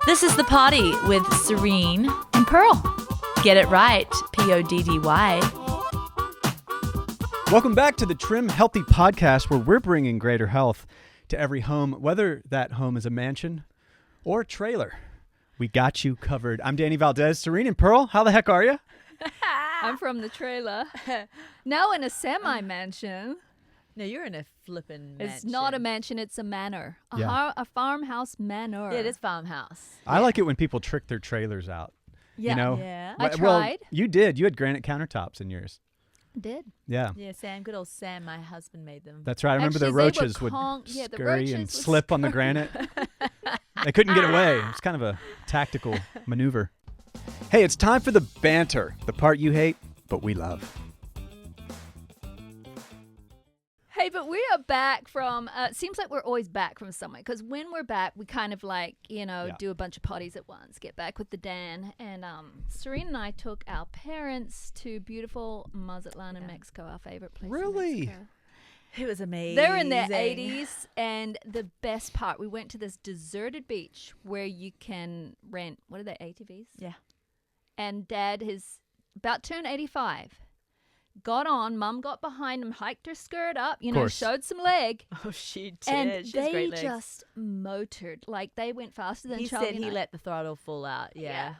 This is the Poddy with Serene and Pearl. Get it right, Poddy. Welcome back to the Trim Healthy Podcast, where we're bringing greater health to every home, whether that home is a mansion or a trailer. We got you covered. I'm Danny Valdez. Serene and Pearl, how the heck are you? I'm from the trailer. Now in a semi-mansion. No, you're in a flippin' mansion. It's not a mansion, it's a manor. A farmhouse manor. Yeah, it is farmhouse. I like it when people trick their trailers out. Yeah. You know? Yeah. I Well, tried. you did. You had granite countertops in yours. Did. Yeah. Yeah, Sam, good old Sam, my husband made them. That's right. I remember Actually, the they were roaches would the scurry roaches and would slip on the granite. They couldn't get away. It's kind of a tactical maneuver. Hey, it's time for the banter, the part you hate, but we love. Hey, but we are back from, it seems like we're always back from somewhere. Because when we're back, we kind of like, do a bunch of potties at once. Get back with the Dan. And Serene and I took our parents to beautiful Mazatlan in Mexico, our favorite place Really? in Mexico. It was amazing. They're in their 80s. And the best part, we went to this deserted beach where you can rent, what are they, ATVs? Yeah. And Dad is about to turn 85. Got on, Mum got behind him, hiked her skirt up, showed some leg. Oh, she did. And She has they great legs. just motored. Like, they went faster than He Charlie said he and I. let the throttle fall out. Yeah.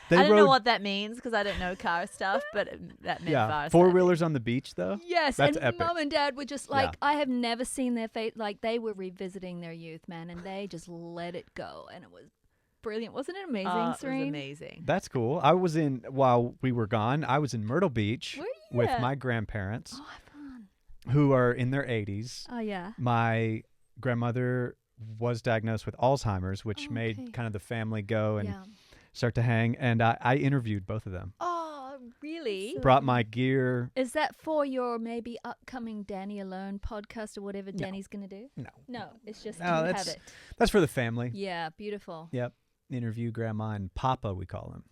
They I don't know rode- what that means because I don't know car stuff, but that meant fast. Four-wheelers on the beach, though? Yes, That's and epic. Mum and Dad were just like, Yeah. I have never seen their face. Like, they were revisiting their youth, man, and they just let it go. And it was brilliant. Wasn't it amazing, It was Serene? amazing. That's cool. While we were gone, I was in Myrtle Beach Were you? with my grandparents, Oh, fun. who are in their 80s. Oh, yeah. My grandmother was diagnosed with Alzheimer's, which Oh, made okay. kind of the family go and Yeah. start to hang. And I interviewed both of them. Oh, really? Brought my gear. Is that for your maybe upcoming Danny Alone podcast or whatever No. Danny's going to do? No. No, it's just No, you have that's- it. That's for the family. Yeah, beautiful. Yep. Interview grandma and papa, we call him.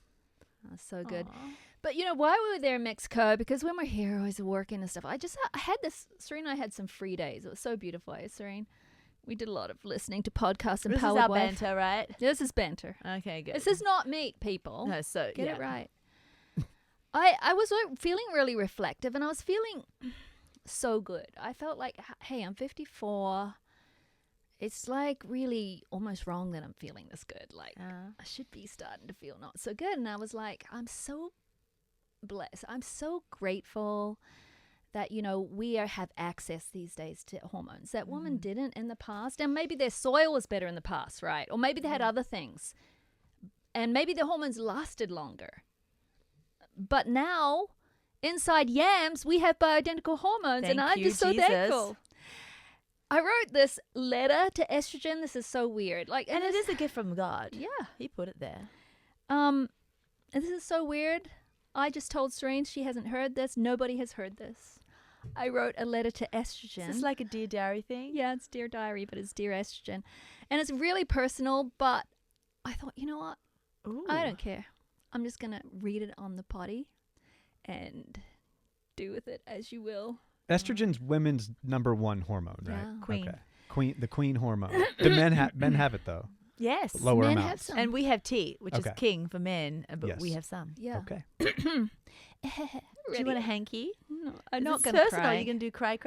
Oh, so good. Aw. But why we were there in Mexico? Because when we're here, always working and stuff. I had this. Serene and I had some free days. It was so beautiful, eh, Serene? We did a lot of listening to podcasts and This is Powered our Wife. banter, right? This is banter. Okay, good. This is not meat, people. No, so Get yeah. it right. I was feeling really reflective, and I was feeling so good. I felt like, hey, I'm 54. It's like really almost wrong that I'm feeling this good. Like I should be starting to feel not so good. And I was like, I'm so blessed. I'm so grateful that, we have access these days to hormones that women didn't in the past. And maybe their soil was better in the past, right? Or maybe they had other things. And maybe the hormones lasted longer. But now, inside yams, we have bioidentical hormones. and Thank I'm you, just so Jesus. thankful. I wrote this letter to estrogen. This is so weird. And it is a gift from God. Yeah. He put it there. And this is so weird. I just told Serene she hasn't heard this. Nobody has heard this. I wrote a letter to estrogen. Is this like a Dear Diary thing? Yeah, it's Dear Diary, but it's Dear Estrogen. And it's really personal, but I thought, you know what? Ooh. I don't care. I'm just going to read it on the potty and do with it as you will. Estrogen's women's number one hormone, right? Yeah. Queen. Okay. The queen hormone. Do men have it, though? Yes. Lower Men have amounts. some. And we have T, which is Okay. king for men, but Yes. we have some. Yeah. Okay. Do you want a hanky? No, I'm Is not this going to personal? cry. You can do cry.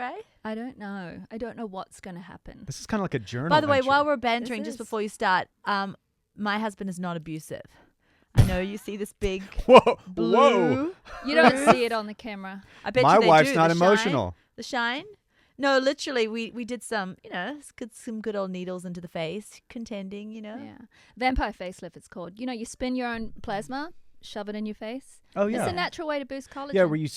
I don't know. I don't know what's going to happen. This is kind of like a journal. By the way, entry. while we're bantering, This just is- before you start, my husband is not abusive. I know you see this big Whoa. blue. You don't see it on the camera. I bet My you they wife's do. not The emotional. The shine? No, literally, we did some, some good old needles into the face, contending, Yeah. Vampire facelift, it's called. You spin your own plasma, shove it in your face. Oh, yeah. It's a natural way to boost collagen. Yeah, where you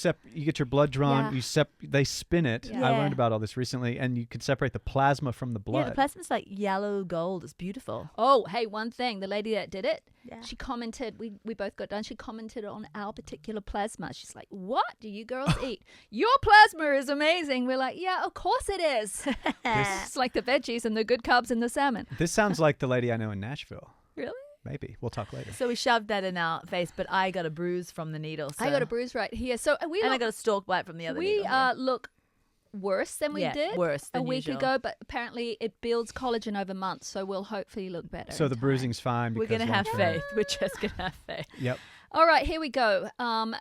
get your blood drawn, Yeah. they spin it. Yeah. I Yeah. learned about all this recently, and you could separate the plasma from the blood. Yeah, the plasma's like yellow gold. It's beautiful. Oh, hey, one thing. The lady that did it, Yeah. she commented, we both got done, she commented on our particular plasma. She's like, what do you girls eat? Your plasma is amazing. We're like, yeah, of course it is. It's like the veggies and the good carbs and the salmon. This sounds like the lady I know in Nashville. Really? Maybe. We'll talk later. So we shoved that in our face, but I got a bruise from the needle. So. I got a bruise right here. So and I got a stalk bite from the other we needle. look worse than we did worse a than week usual. ago, but apparently it builds collagen over months, so we'll hopefully look better. So in the time. bruising's fine. We're Because going to have long-term- faith. We're just going to have faith. Yep. All right, here we go.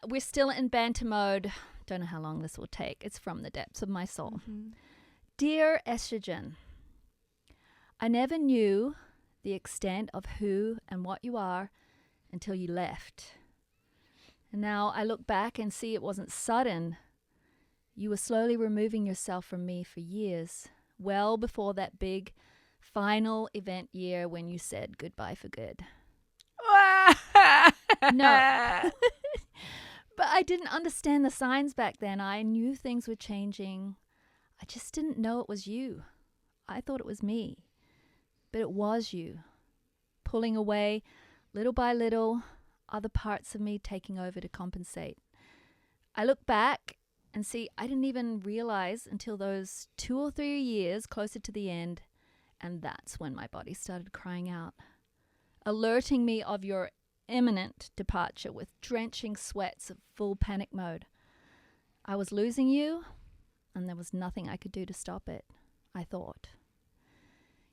We're still in banter mode. Don't know how long this will take. It's from the depths of my soul. Mm-hmm. Dear Estrogen, I never knew the extent of who and what you are until you left. And now I look back and see it wasn't sudden. You were slowly removing yourself from me for years, well before that big final event year when you said goodbye for good. No. But I didn't understand the signs back then. I knew things were changing. I just didn't know it was you. I thought it was me. But it was you. Pulling away, little by little, other parts of me taking over to compensate. I look back and see I didn't even realize until those 2 or 3 years closer to the end, and that's when my body started crying out, alerting me of your imminent departure with drenching sweats of full panic mode. I was losing you, and there was nothing I could do to stop it, I thought.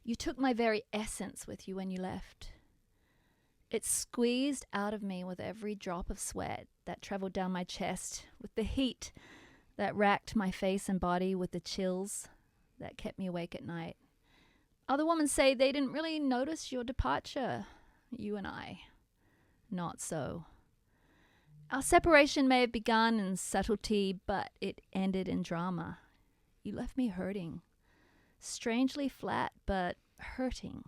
You took my very essence with you when you left. It squeezed out of me with every drop of sweat that traveled down my chest, with the heat that racked my face and body, with the chills that kept me awake at night. Other women say they didn't really notice your departure. You and I. Not so. Our separation may have begun in subtlety, but it ended in drama. You left me hurting. Strangely flat, but hurting.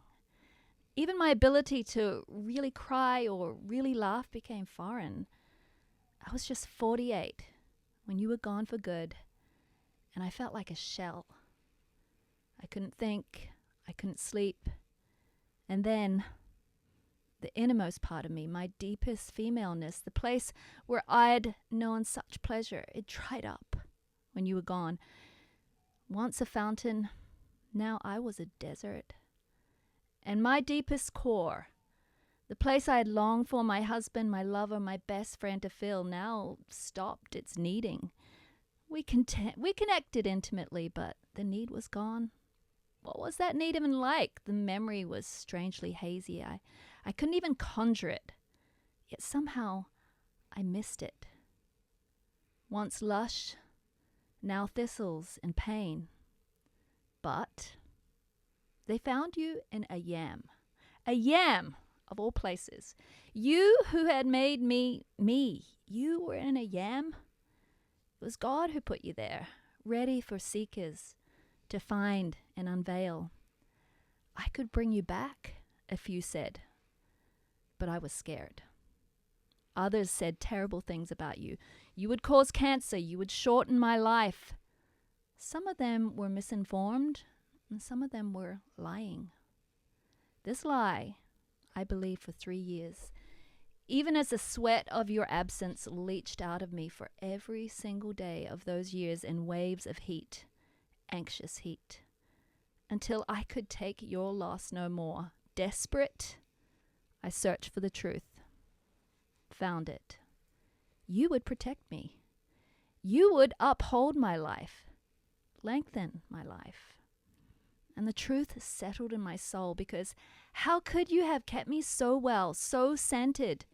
Even my ability to really cry or really laugh became foreign. I was just 48 when you were gone for good, and I felt like a shell. I couldn't think, I couldn't sleep. And then, the innermost part of me, my deepest femaleness, the place where I'd known such pleasure, it dried up when you were gone. Once a fountain, now I was a desert. And my deepest core, the place I had longed for my husband, my lover, my best friend to fill, now stopped its needing. We connected intimately, but the need was gone. What was that need even like? The memory was strangely hazy. I couldn't even conjure it. Yet somehow I missed it. Once lush, now thistles and pain. But they found you in a yam. A yam, of all places. You who had made me, you were in a yam. It was God who put you there, ready for seekers to find and unveil. I could bring you back, a few said, but I was scared. Others said terrible things about you. You would cause cancer. You would shorten my life. Some of them were misinformed, and some of them were lying. This lie, I believed for 3 years, even as the sweat of your absence leached out of me for every single day of those years in waves of heat, anxious heat, until I could take your loss no more. Desperate, I searched for the truth, found it. You would protect me. You would uphold my life, lengthen my life. And the truth settled in my soul, because how could you have kept me so well, so centered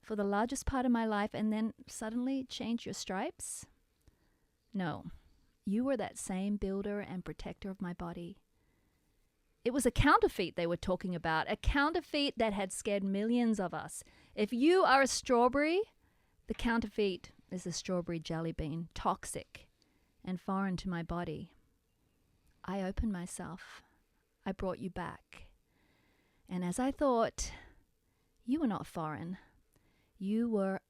for the largest part of my life, and then suddenly change your stripes? No, you were that same builder and protector of my body. It was a counterfeit they were talking about, a counterfeit that had scared millions of us. If you are a strawberry, the counterfeit is a strawberry jelly bean, toxic and foreign to my body. I opened myself. I brought you back. And as I thought, you were not foreign. You were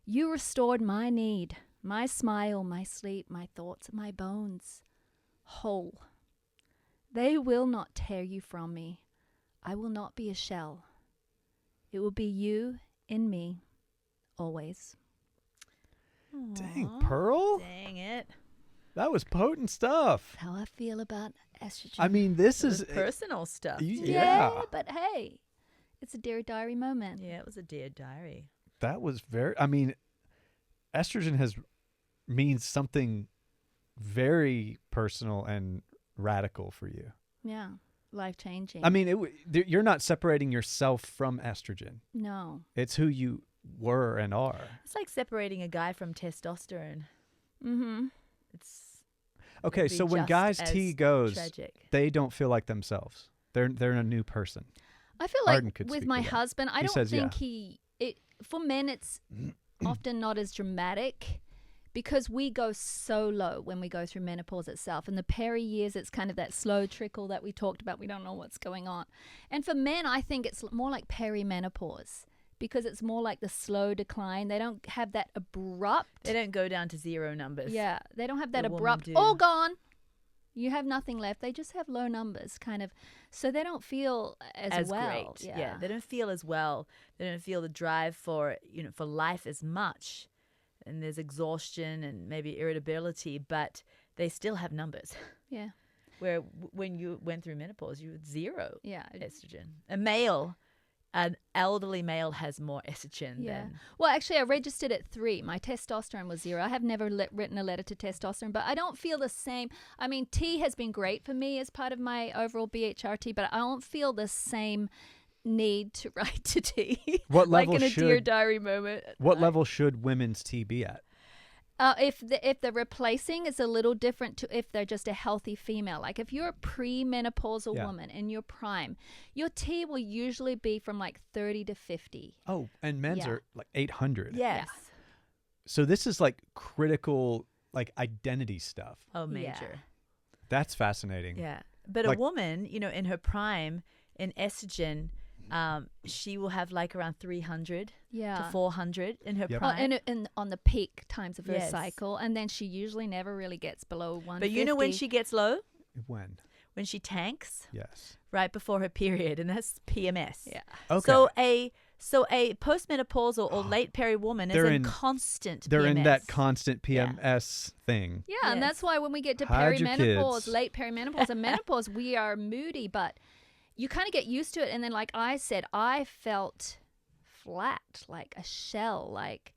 You restored my need, my smile, my sleep, my thoughts, my bones, whole. They will not tear you from me. I will not be a shell. It will be you in me, always. Dang, Aw, Pearl. Dang it. That was potent stuff. How I feel about estrogen. I mean, this It was is personal stuff. Yeah. But hey, it's a Dear Diary moment. Yeah, it was a Dear Diary. That was very. I mean, estrogen means something very personal and radical for you. Yeah. Life changing. I mean, you're not separating yourself from estrogen. No. It's who you were and are. It's like separating a guy from testosterone. Mm-hmm. It's Okay, so when guys T goes, tragic. they don't feel like themselves. They're a new person. I feel Arden like could with speak my to that. husband, I He don't says, think yeah. for men, it's often not as dramatic because we go so low when we go through menopause itself. In the peri years, it's kind of that slow trickle that we talked about. We don't know what's going on. And for men, I think it's more like perimenopause because it's more like the slow decline. They don't have that abrupt. They don't go down to zero numbers. Yeah, they don't have that The women abrupt, do. all gone. You have nothing left. They just have low numbers, kind of. So they don't feel as well. Great. Yeah, they don't feel as well. They don't feel the drive for life as much. And there's exhaustion and maybe irritability, but they still have numbers. Yeah. Where when you went through menopause, you had zero Yeah. estrogen. An elderly male has more estrogen than... Well, actually, I registered at 3. My testosterone was 0. I have never written a letter to testosterone, but I don't feel the same. I mean, T has been great for me as part of my overall BHRT, but I don't feel the same need to write to T. What like level in a Dear should Diary moment. what level should women's T be at? If the replacing is a little different to if they're just a healthy female. Like if you're a premenopausal woman in your prime, your T will usually be from like 30 to 50. Oh, and men's are like 800. Yes. So this is like critical, like identity stuff. Oh, major. Yeah. That's fascinating. Yeah. But Like- a woman, in her prime, in estrogen, she will have like around 300 to 400 in her Yep. prime. And on the peak times of her Yes. cycle, and then she usually never really gets below 150. But you know when she gets low? When? When she tanks Yes. right before her period, and that's PMS. Yeah. Okay. So a postmenopausal or late peri woman is They're in in- constant They're PMS. in that constant PMS thing. Yeah, and Yes. that's why when we get to Hide your perimenopause, kids. late perimenopause, and menopause, we are moody, but you kind of get used to it. And then, like I said, I felt flat, like a shell. Like,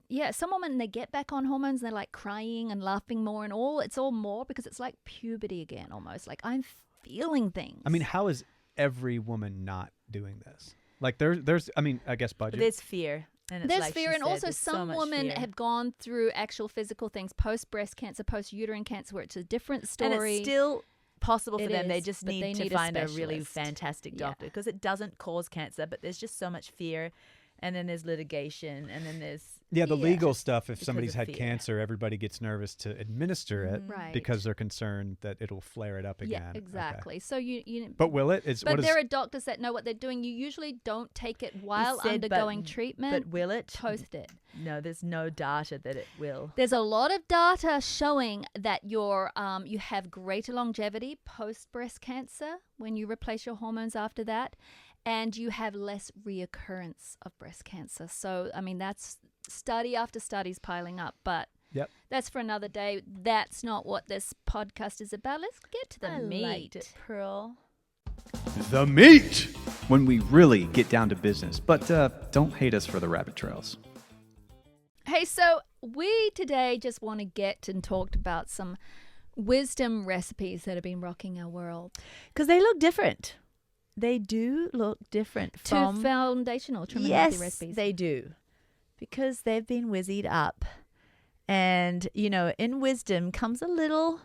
yeah, some women, they get back on hormones, they're like crying and laughing more and all. It's all more because it's like puberty again almost. Like I'm feeling things. I mean, how is every woman not doing this? Like there's I mean, I guess But budget. there's fear. And it's there's like fear, she and said, also there's so some much women fear. have gone through actual physical things, post breast cancer, post uterine cancer, where it's a different story. And it's still possible for It them. They is, just but they need to need a find a really specialist. fantastic Yeah. doctor because it doesn't cause cancer, but there's just so much fear. And then there's litigation, and then there's yeah, the Yeah. legal stuff. If Because somebody's of had fear. cancer, everybody gets nervous to administer it Right. because they're concerned that it'll flare it up again. Yeah, Okay. exactly. So you But will it? But there are doctors that know what they're doing. You usually don't take it while said, undergoing but treatment. will it? Post it. No, there's no data that it will. There's a lot of data showing that you have greater longevity post breast cancer when you replace your hormones after that, and you have less reoccurrence of breast cancer. So I mean that's study after study's piling up, but Yep. that's for another day. That's not what this podcast is about. Let's get to the I meat. liked it, Pearl. The meat! When we really get down to business. But don't hate us for the rabbit trails. Hey, so we today just want to get and talked about some wisdom recipes that have been rocking our world. Because they look different. They do look different from... Two foundational trim and Yes, healthy recipes. they do. Because they've been whizzied up. And, in wisdom comes a little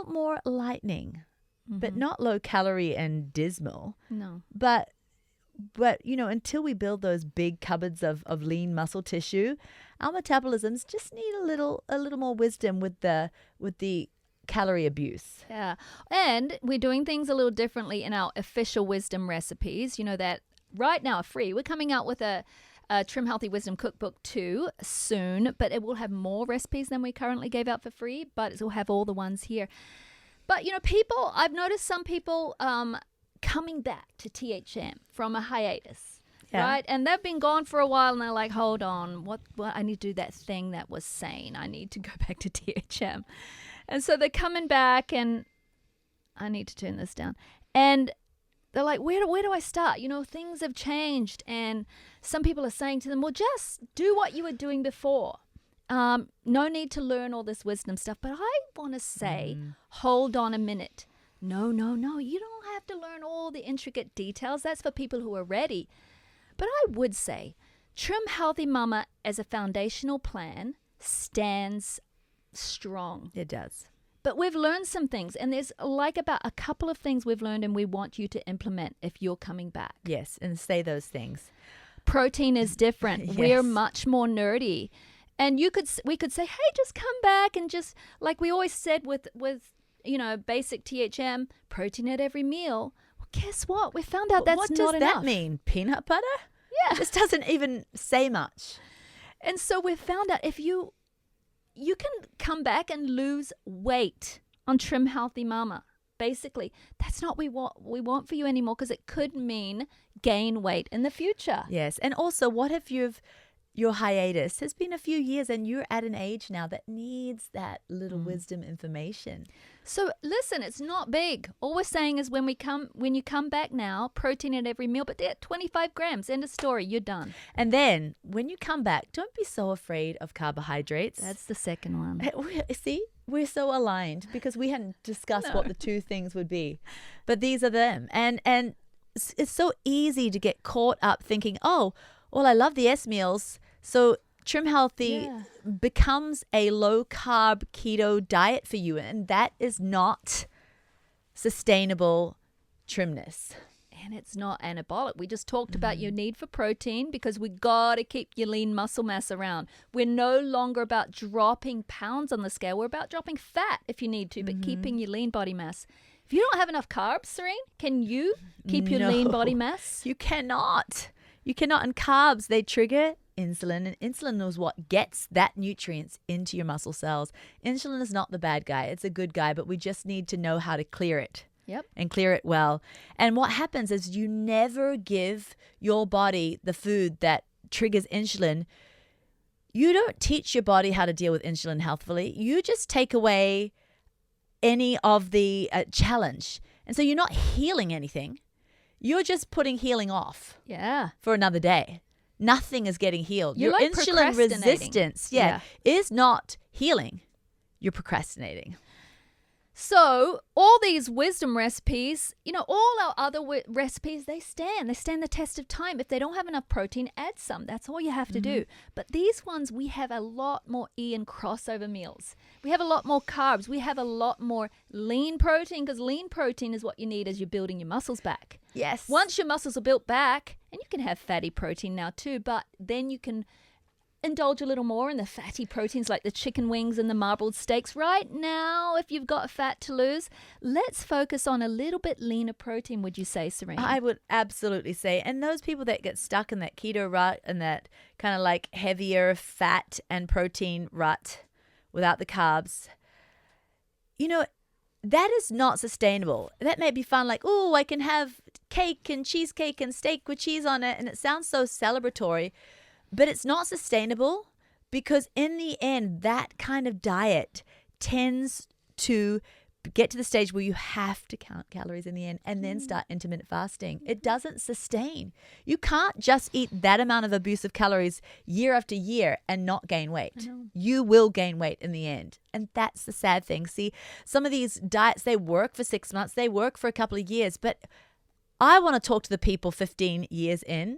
more lightening. But not low calorie and dismal. No. But until we build those big cupboards of lean muscle tissue, our metabolisms just need a little more wisdom with the calorie abuse. Yeah. And we're doing things a little differently in our official wisdom recipes, that right now are free. We're coming out with a Trim Healthy Wisdom Cookbook 2 soon, but it will have more recipes than we currently gave out for free, but it will have all the ones here. But, I've noticed some people coming back to THM from a hiatus, right? And they've been gone for a while, and they're like, hold on, what I need to do that thing that was sane. I need to go back to THM. And so they're coming back, and I need to turn this down. And they're like, where do I start? Things have changed. And some people are saying to them, well, just do what you were doing before. no need to learn all this wisdom stuff. But I want to say, hold on a minute. No. You don't have to learn all the intricate details. That's for people who are ready. But I would say Trim Healthy Mama as a foundational plan stands strong. It does. But we've learned some things, and there's like about a couple of things we've learned and we want you to implement if you're coming back. Yes, and say those things. Protein is different. Yes. We're much more nerdy. And we could say, hey, just come back and just, like we always said with basic THM, protein at every meal. Well, guess what? We found out that's what not enough. What does that mean? Peanut butter? Yeah. It just doesn't even say much. And so we've found out if you can come back and lose weight on Trim Healthy Mama. Basically, that's not what we want for you anymore, because it could mean gain weight in the future. Yes. And also, what if your hiatus has been a few years and you're at an age now that needs that little wisdom information? So listen, it's not big. All we're saying is when you come back now, protein at every meal, but they're 25 grams. End of story. You're done. And then when you come back, don't be so afraid of carbohydrates. That's the second one. See, we're so aligned because we hadn't discussed what the two things would be, but these are them. And it's so easy to get caught up thinking, oh, well, I love the S meals, so Trim Healthy becomes a low-carb keto diet for you, and that is not sustainable trimness. And it's not anabolic. We just talked about your need for protein because we got to keep your lean muscle mass around. We're no longer about dropping pounds on the scale. We're about dropping fat if you need to, but keeping your lean body mass. If you don't have enough carbs, Serene, can you keep your lean body mass? You cannot. You cannot. And carbs, they trigger insulin, and insulin is what gets that nutrients into your muscle cells. Insulin is not the bad guy. It's a good guy, but we just need to know how to clear it. Yep. And clear it well. And what happens is you never give your body the food that triggers insulin. You don't teach your body how to deal with insulin healthfully. You just take away any of the challenge. And so you're not healing anything. You're just putting healing off for another day. Nothing is getting healed. You're your like insulin resistance is not healing. You're procrastinating. So all these wisdom recipes, all our other recipes, they stand the test of time. If they don't have enough protein, add some. That's all you have to do. But these ones, we have a lot more E and crossover meals. We have a lot more carbs. We have a lot more lean protein, because lean protein is what you need as you're building your muscles back. Yes. Once your muscles are built back, and you can have fatty protein now too, but then you can indulge a little more in the fatty proteins like the chicken wings and the marbled steaks. Right now, if you've got fat to lose, let's focus on a little bit leaner protein, would you say, Serene? I would absolutely say. And those people that get stuck in that keto rut and that kind of like heavier fat and protein rut without the carbs, that is not sustainable. That may be fun, like, oh, I can have cake and cheesecake and steak with cheese on it, and it sounds so celebratory. But it's not sustainable, because in the end, that kind of diet tends to get to the stage where you have to count calories in the end and then start intermittent fasting. It doesn't sustain. You can't just eat that amount of abusive calories year after year and not gain weight. You will gain weight in the end. And that's the sad thing. See, some of these diets, they work for 6 months, they work for a couple of years, but I want to talk to the people 15 years in.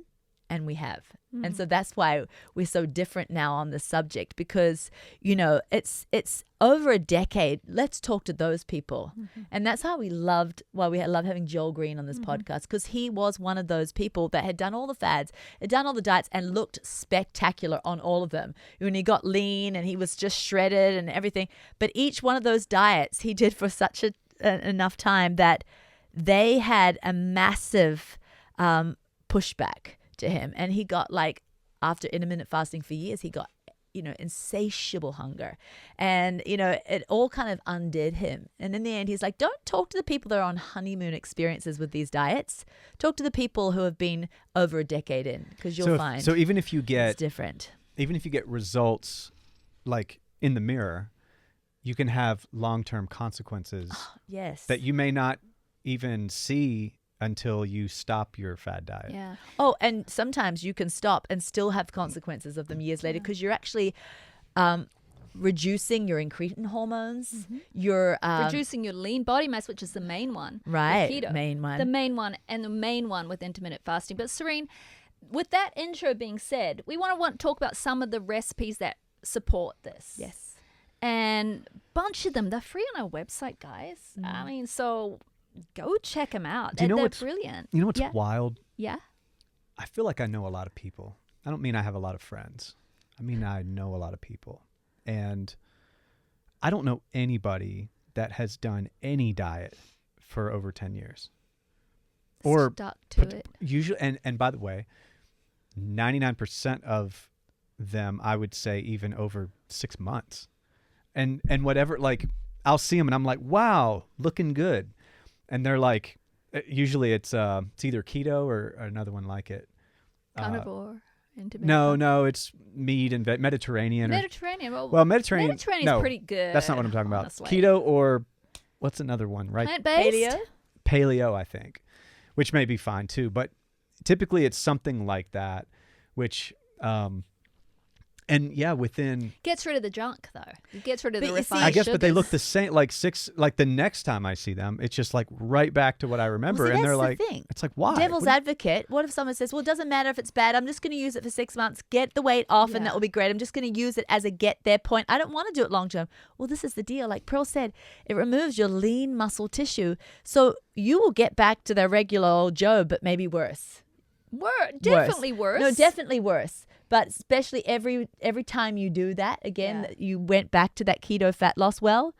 And we have. And so that's why we're so different now on this subject, because, it's over a decade. Let's talk to those people. And that's how we love having Joel Green on this podcast, because he was one of those people that had done all the fads, had done all the diets and looked spectacular on all of them. When he got lean and he was just shredded and everything. But each one of those diets he did for such enough time that they had a massive pushback to him, and he got, like, after intermittent fasting for years, he got insatiable hunger, and it all kind of undid him. And in the end, he's like, don't talk to the people that are on honeymoon experiences with these diets. Talk to the people who have been over a decade in, because you'll find so even if you get it's different, even if you get results like in the mirror, you can have long-term consequences yes, that you may not even see until you stop your fad diet. Yeah. Oh, and sometimes you can stop and still have consequences of them years later, because you're actually reducing your incretin hormones. You're Reducing your lean body mass, which is the main one. with right, keto. main one. The main one, and the main one with intermittent fasting. But Serene, with that intro being said, we want to talk about some of the recipes that support this. Yes. And bunch of them. They're free on our website, guys. I mean, so go check them out. Do you know They're what's brilliant. You know what's Yeah. wild? Yeah. I feel like I know a lot of people. I don't mean I have a lot of friends. I mean I know a lot of people. And I don't know anybody that has done any diet for over 10 years. Or Stuck to it. usually and by the way, 99% of them I would say even over 6 months. And whatever, like I'll see them and I'm like, "Wow, looking good." And they're like, usually it's either keto or another one like it. Carnivore. Intermittent No, it's meat and Mediterranean. Mediterranean. Well, Mediterranean. Mediterranean's no, pretty good. that's not what I'm talking about. honestly. Keto or what's another one, right? Plant-based. Paleo. Paleo, I think, which may be fine too. But typically it's something like that, which, and yeah, within, Gets rid of the junk, though. It gets rid of But the you see- refined I guess, but they look sugars. the same, like the next time I see them, it's just like right back to what I remember. Well, see, and they're that's like, the thing. it's like, why? Devil's What do advocate. What if someone says, well, it doesn't matter if it's bad. I'm just going to use it for 6 months, get the weight off, and Yeah. that will be great. I'm just going to use it as a get there point. I don't want to do it long term. Well, this is the deal. Like Pearl said, it removes your lean muscle tissue. So you will get back to the regular old Joe, but maybe worse. Definitely worse. No, definitely worse. But especially every time you do that, again, Yeah. that you went back to that keto fat loss well,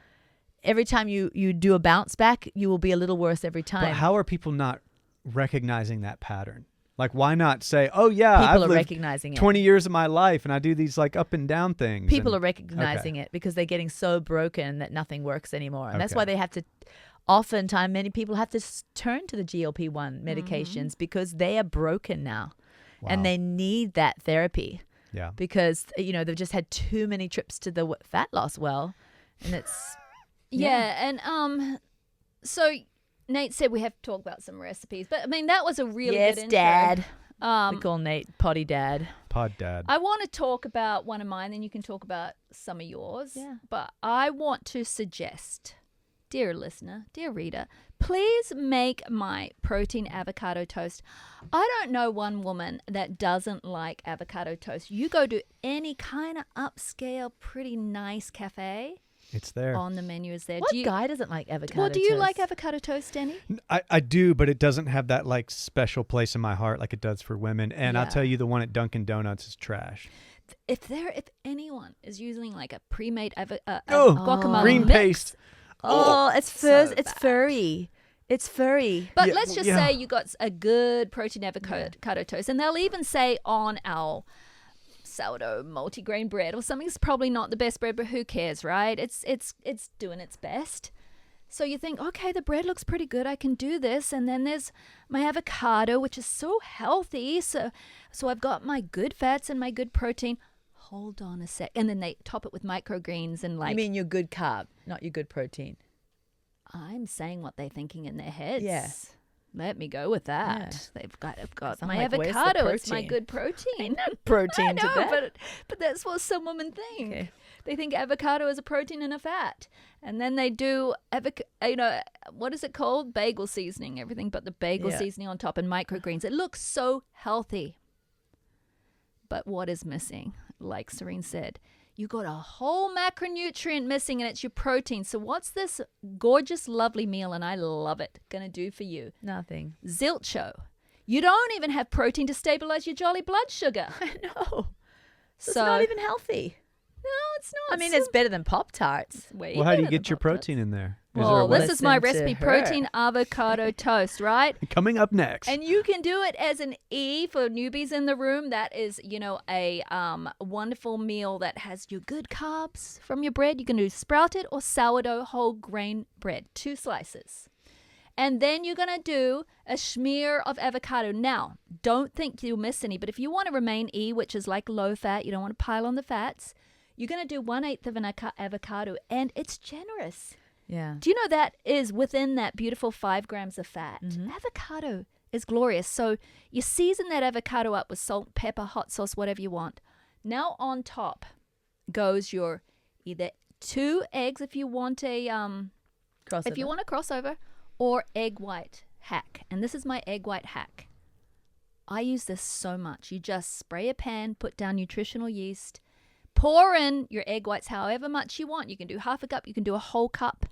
every time you do a bounce back, you will be a little worse every time. But how are people not recognizing that pattern? Like, why not say, oh, yeah, People I've are lived recognizing it. 20 years of my life and I do these like up and down things. People and, are recognizing it because they're getting so broken that nothing works anymore. And that's Okay. why they have to, oftentimes, many people have to turn to the GLP-1 medications because they are broken now. Wow. And they need that therapy Yeah. because, they've just had too many trips to the fat loss well. And it's, Yeah, and so Nate said we have to talk about some recipes, but I mean that was a really yes, good intro. Dad. We call Nate Poddy Dad. Pod dad. I want to talk about one of mine, then you can talk about some of yours. Yeah. But I want to suggest, dear listener, dear reader, please make my protein avocado toast. I don't know one woman that doesn't like avocado toast. You go to any kind of upscale, pretty nice cafe, It's there. on the menu is there. What guy doesn't like avocado Well, do you toast? like avocado toast, Danny? I do, but it doesn't have that like special place in my heart like it does for women. And I'll Yeah. tell you, the one at Dunkin' Donuts is trash. If anyone is using like a pre-made Oh, guacamole green mix, paste. Oh, it's so it's bad. furry. It's furry. But Yeah, let's just yeah. say you got a good protein avocado toast, and they'll even say on our sourdough multigrain bread or something. It's probably not the best bread, but who cares, right? It's doing its best. So you think, okay, the bread looks pretty good. I can do this. And then there's my avocado, which is so healthy. So I've got my good fats and my good protein. Hold on a sec. And then they top it with microgreens and like. You mean your good carb, not your good protein. I'm saying what they're thinking in their heads. Yes. Let me go with that. I've got I'm my like, where's the avocado. It's my protein? good protein. Protein I know, to that. but that's what some women think. Okay. They think avocado is a protein and a fat, and then they do what is it called? Bagel seasoning, everything but the bagel Yeah. seasoning on top and microgreens. It looks so healthy, but what is missing? Like Serene said, you got a whole macronutrient missing, and it's your protein. So what's this gorgeous, lovely meal, and I love it, gonna do for you? Nothing. Zilcho. You don't even have protein to stabilize your jolly blood sugar. I know. So It's not even healthy. no, it's not. I mean, it's better than Pop-Tarts. way Well, how do you better get than your Pop-Tarts. protein in there? Well, way? this is my Listen to recipe: her. protein avocado toast, right? Coming up next. And you can do it as an E for newbies in the room. That is, a wonderful meal that has your good carbs from your bread. You can do sprouted or sourdough whole grain bread, 2 slices. And then you're going to do a smear of avocado. Now, don't think you'll miss any, but if you want to remain E, which is like low fat, you don't want to pile on the fats, you're going to do 1/8 of an avocado, and it's generous. Yeah. Do you know that is within that beautiful 5 grams of fat? Mm-hmm. Avocado is glorious. So you season that avocado up with salt, pepper, hot sauce, whatever you want. Now on top, goes your either 2 eggs if you want a Crossover. if you want a crossover, or egg white hack. And this is my egg white hack. I use this so much. You just spray a pan, put down nutritional yeast, pour in your egg whites however much you want. You can do half a cup, you can do a whole cup.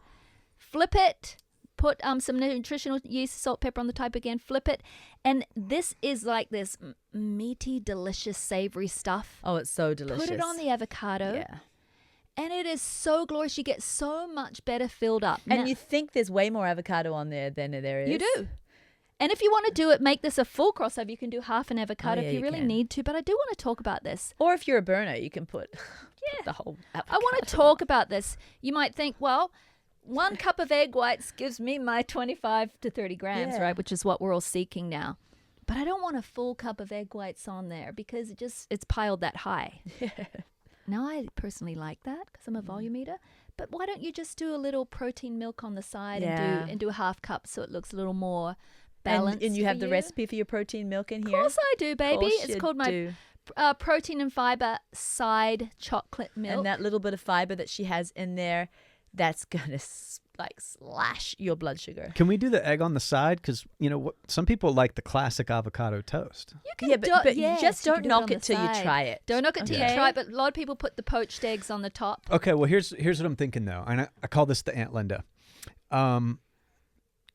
Flip it, put some nutritional yeast, salt, pepper on the top again, flip it. And this is like this meaty, delicious, savory stuff. Oh, it's so delicious. Put it on the avocado. Yeah. And it is so glorious. You get so much better filled up. And Now, you think there's way more avocado on there than there is. you do. And if you want to do it, make this a full crossover. You can do half an avocado yeah, if you you really can. need to. But I do want to talk about this. Or if you're a burner, you can put Yeah. the whole avocado. I want to talk about this. You might think, well, 1 cup of egg whites gives me my 25 to 30 grams, Yeah. right? Which is what we're all seeking now. But I don't want a full cup of egg whites on there because it's piled that high. Now, I personally like that because I'm a volume eater. But why don't you just do a little protein milk on the side Yeah. and do a half cup so it looks a little more balanced? And you for have the recipe for your protein milk in here? Of course I do, baby. Course It's you called my do. protein and fiber side chocolate milk. And that little bit of fiber that she has in there, that's going to slash your blood sugar. Can we do the egg on the side? Because, some people like the classic avocado toast. You can Yeah, but yes, you just you don't can do knock on it the till you side. try it. Don't knock it till you Okay. try it, but a lot of people put the poached eggs on the top. Okay, well, here's what I'm thinking, though. And I call this the Aunt Linda.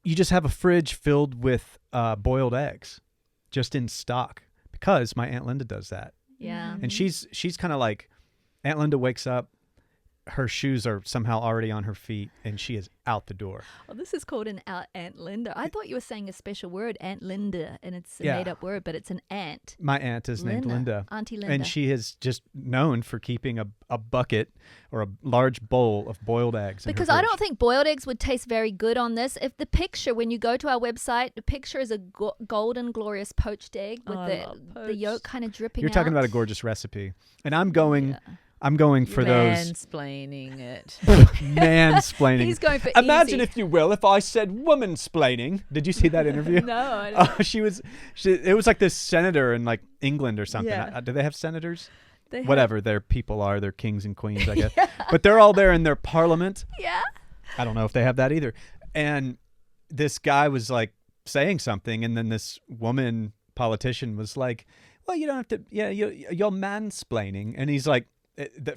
You just have a fridge filled with boiled eggs just in stock because my Aunt Linda does that. Yeah. And she's kind of like, Aunt Linda wakes up, her shoes are somehow already on her feet, and she is out the door. Well, this is called an Aunt Linda. I thought you were saying a special word, Aunt Linda, and it's a Yeah. made-up word, but it's an aunt. My aunt is named Linda. Auntie Linda. And she is just known for keeping a bucket or a large bowl of boiled eggs. in her Because I fridge. don't think boiled eggs would taste very good on this. If the picture, when you go to our website, the picture is a golden, glorious poached egg with Oh, I love the yolk poached. kind of dripping You're out. talking about a gorgeous recipe. And I'm going for those Mansplaining it. mansplaining. He's going for Imagine, easy. if you will, if I said woman-splaining. Did you see that interview? No, I don't. It was like this senator in like England or something. Yeah. Do they have senators? They have- Whatever their people are, they're kings and queens, I guess. But they're all there in their parliament. Yeah. I don't know if they have that either. And this guy was like saying something, and then this woman politician was like, well, you don't have to, you're mansplaining. And he's like,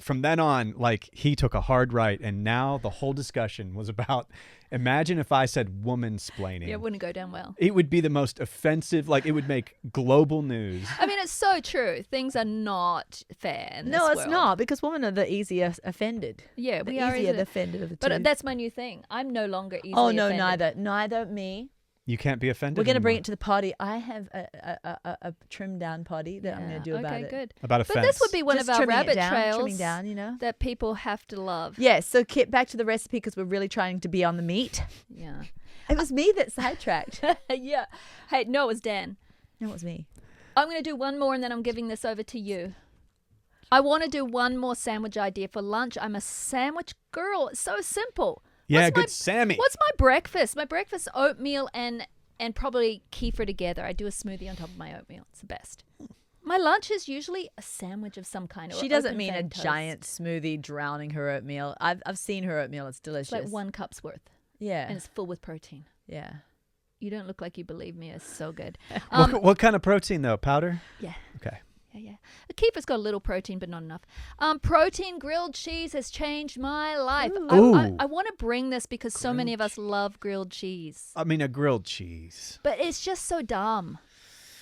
from then on, like, he took a hard right, and now the whole discussion was about, imagine if I said woman-splaining. Yeah, it wouldn't go down well. It would be the most offensive, like, it would make global news. I mean, it's so true. Things are not fair in No, this it's world. not, because women are the easier offended. Yeah, The we are easier easy. the offended of the two. But that's my new thing. I'm no longer easily Oh, no, offended. neither me. You can't be offended We're going to bring anymore. it to the potty. I have a trimmed down potty that I'm going to do about okay, it. good. About But offense. this would be one Just of our trimming it rabbit down, trails trimming down, you know. that people have to love. Yeah, so get back to the recipe because we're really trying to be on the meat. Yeah. It was me that sidetracked. Yeah. Hey, no, it was Dan. No, it was me. I'm going to do one more and then I'm giving this over to you. I want to do one more sandwich idea for lunch. I'm a sandwich girl. It's so simple. Yeah, What's good my- Sammy. What's my breakfast? My breakfast, oatmeal and probably kefir together. I do a smoothie on top of my oatmeal. It's the best. My lunch is usually a sandwich of some kind. Or She doesn't open mean a fat toast. giant smoothie drowning her oatmeal. I've seen her oatmeal. It's delicious. It's like 1 cup's worth. Yeah. And it's full with protein. Yeah. You don't look like you believe me. It's so good. What kind of protein, though? Powder? Yeah. Okay. Yeah. A kefir's got a little protein, but not enough. Protein grilled cheese has changed my life. Ooh. I want to bring this because so many of us love grilled cheese. I mean, a grilled cheese. But it's just so dumb.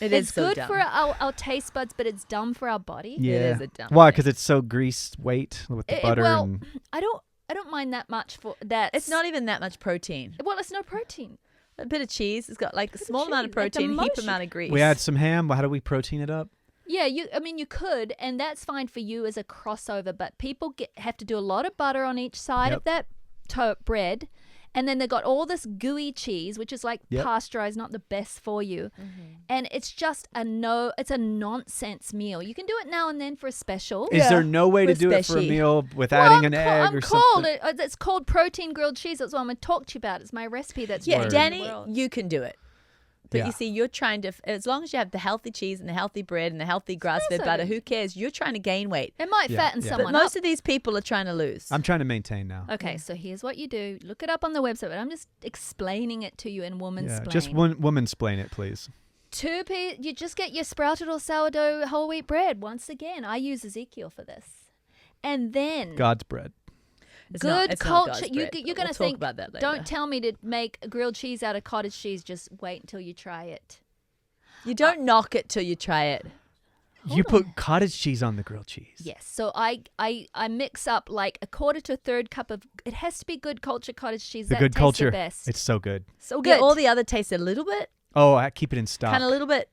It's It's so good dumb. for our taste buds, but it's dumb for our body. Yeah. is a dumb Why? thing. Because it's so grease weight with the It- butter. well, and I don't mind that much for that. It's not even that much protein. Well, it's no protein. A bit of cheese. It's got like a Bit of small amount of cheese, like the protein, heap motion. amount of grease. we add some ham. How do we protein it up? Yeah, you could, and that's fine for you as a crossover. But people have to do a lot of butter on each side of that bread, and then they've got all this gooey cheese, which is like Yep. pasteurized, not the best for you. And it's just it's a nonsense meal. You can do it now and then for a special. Is there no way to with do it for a specie. meal with Well, adding an I'm egg or called something? it's called protein grilled cheese. That's what I'm going to talk to you about. It's my recipe. That's Yeah, rare in the Danny, world. you can do it. But Yeah. you see, you're trying to, as long as you have the healthy cheese and the healthy bread and the healthy grass-fed also butter, good. who cares? You're trying to gain weight. It might Yeah, fatten yeah. But someone most up. of these people are trying to lose. I'm trying to maintain now. Okay, so here's what you do. Look it up on the website, but I'm just explaining it to you in woman's Yeah, splain. just one woman explain it, please. You just get your sprouted or sourdough whole wheat bread. Once again, I use Ezekiel for this. And then God's bread. It's not- good it's not God's culture. bread, You're but going we'll to think, talk about that later. don't tell me to make grilled cheese out of cottage cheese. Just wait until you try it. You don't knock it till you try it. You put cottage cheese on the grilled cheese. Yes. So I mix up like a quarter to a third cup of, it has to be good culture cottage cheese. The that good tastes culture. the best. It's so good. so Yeah, good. all the other taste a little bit, Oh, I keep it in stock. kind of a little bit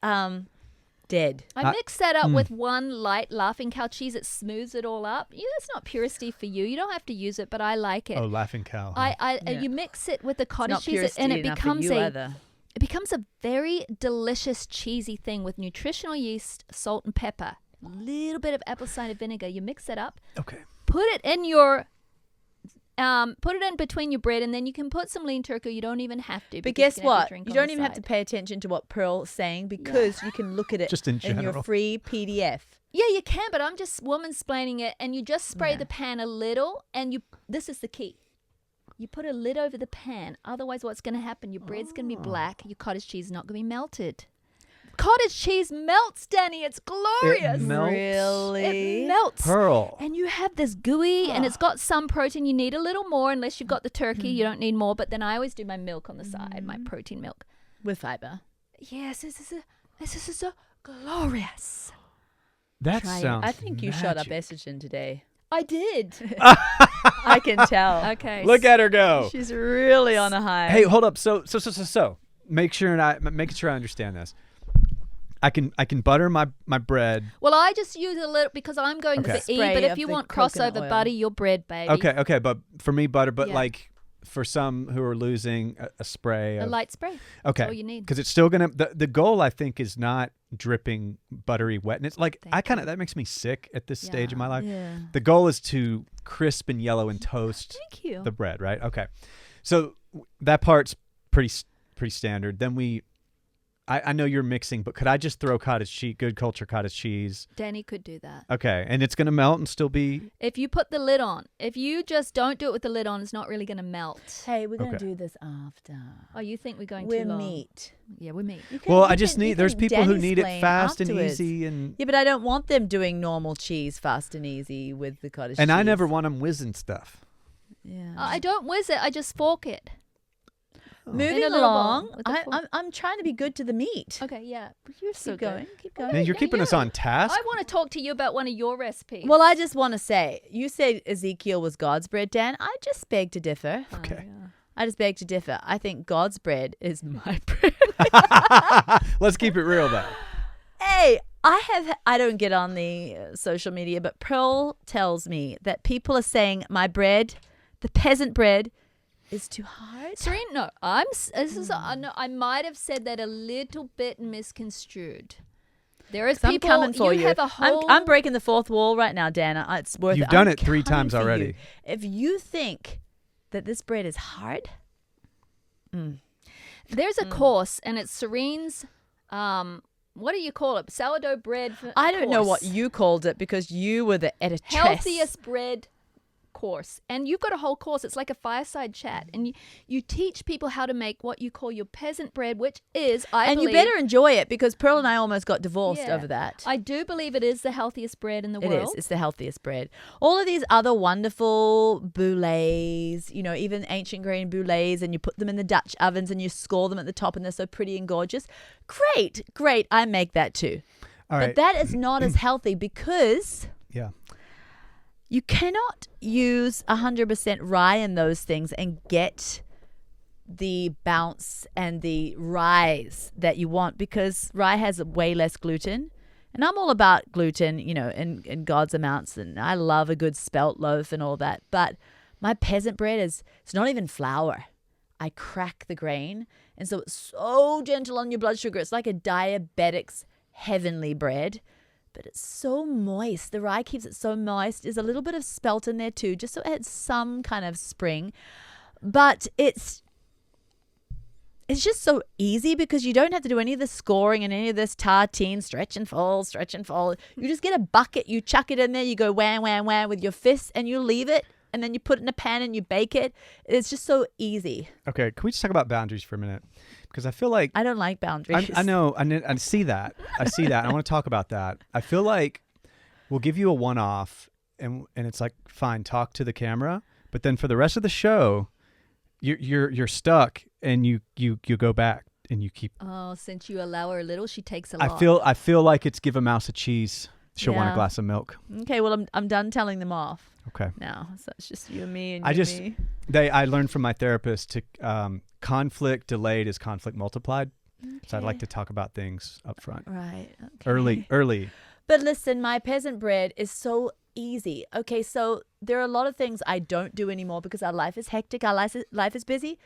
dead. I mix that up with one light laughing cow cheese. It smooths it all up. Yeah, that's not purity for you. You don't have to use it, but I like it. Oh, laughing cow. I Yeah. You mix it with the It's cottage not cheese, pure and it enough for becomes you a either. it becomes a very delicious cheesy thing with nutritional yeast, salt, and pepper. A little bit of apple cider vinegar. You mix it up. Okay. Put it in your put it in between your bread, and then you can put some lean turkey. You don't even have to. But because guess you can have your what? drink You on don't the even have to side. pay attention to what Pearl's saying because you can look at it Just in your general. free PDF. Yeah, you can, but I'm just woman-splaining it, and you just spray Yeah. the pan a little, and this is the key. You put a lid over the pan. Otherwise, what's going to happen? Your bread's going to be black. Your cottage cheese is not going to be melted. Cottage cheese melts, Danny. It's glorious. It melts. Really? It melts. Pearl. And you have this gooey, and it's got some protein. You need a little more, unless you've got the turkey. You don't need more. But then I always do my milk on the side, my protein milk. With fiber. Yes, this is so glorious. That Try it. sounds I think you shot up magic. estrogen today. I did. I can tell. Okay. Look at her go. She's really on a high. Hey, hold up. So. Making sure I understand this. I can butter my bread. Well, I just use a little because I'm going Okay. for E. Spray But if of you the want coconut crossover, oil. butter your bread, baby. Okay, but for me butter, but Yeah. like for some who are losing a spray A of, light spray. okay, all you need. because it's still gonna the goal I think is not dripping buttery wetness. Like Thank I kind of that makes me sick at this stage of my life. Yeah. The goal is to crisp and yellow and toast Thank you. the bread, right? Okay, so that part's pretty standard. Then I know you're mixing, but could I just throw good culture cottage cheese? Danny could do that. Okay, and it's gonna melt and still be If you put the lid on. If you just don't do it with the lid on, it's not really going to melt. Hey, we're going to Okay. do this after. Oh, you think we're going We're too long? meat. Yeah, we're meat. You can- well. you I just can- you need. There's can people who Danny need it splain fast and afterwards. easy, and Yeah, but I don't want them doing normal cheese fast and easy with the cottage cheese. I never want them whizzing stuff. Yeah. I don't whiz it. I just fork it. Moving In a little bowl along, with a fork. I'm trying to be good to the meat. Okay, yeah. You're so Keep good. going. Keep going. Man, you're yeah, keeping us on task. I want to talk to you about one of your recipes. Well, I just want to say, you said Ezekiel was God's bread, Dan. I just beg to differ. Okay. I just beg to differ. I think God's bread is my bread. Let's keep it real, though. Hey, I don't get on the social media, but Pearl tells me that people are saying my bread, the peasant bread, is too hard. Serene, no, I might have said that a little bit misconstrued. There is I'm people. coming for you. have a whole. I'm breaking the fourth wall right now, Dana. It's worth You've it. done I'm it 3 coming times for you. already. If you think that this bread is hard, There's a course, and it's Serene's. What do you call it? Sourdough bread. I don't know what course. you called it because you were the editress. Healthiest bread course, and you've got a whole course. It's like a fireside chat, and you teach people how to make what you call your peasant bread, which is And you better enjoy it because Pearl and I almost got divorced Yeah. over that. I do believe it is the healthiest bread in the It world. is. It's the healthiest bread. All of these other wonderful boulets, even ancient grain boulets, and you put them in the Dutch ovens and you score them at the top and they're so pretty and gorgeous. Great. I make that too. All but right. that is not as healthy because Yeah. you cannot use 100% rye in those things and get the bounce and the rise that you want because rye has way less gluten. And I'm all about gluten, in God's amounts. And I love a good spelt loaf and all that. But my peasant bread it's not even flour. I crack the grain. And so it's so gentle on your blood sugar. It's like a diabetic's heavenly bread. But it's so moist. The rye keeps it so moist. There's a little bit of spelt in there too, just so it has some kind of spring. But it's it's just so easy because you don't have to do any of the scoring and any of this tartine, stretch and fold. You just get a bucket, you chuck it in there, you go wham, wham, wham with your fists and you leave it. And then you put it in a pan and you bake it. It's just so easy. Okay, can we just talk about boundaries for a minute? Because I feel like I don't like boundaries. I know. I see that. I see that. I want to talk about that. I feel like we'll give you a one-off, and it's like, fine, talk to the camera. But then for the rest of the show, you're stuck, and you go back and you keep. Oh, since you allow her a little, she takes a lot. I feel like it's give a mouse a cheese. She'll want a glass of milk. Okay, well I'm done telling them off. Okay. Now, so it's just you and me and I learned from my therapist to conflict delayed is conflict multiplied. Okay. So I'd like to talk about things up front. Right. Okay. Early. But listen, my peasant bread is so easy. Okay, so there are a lot of things I don't do anymore because our life is hectic. Our life is busy.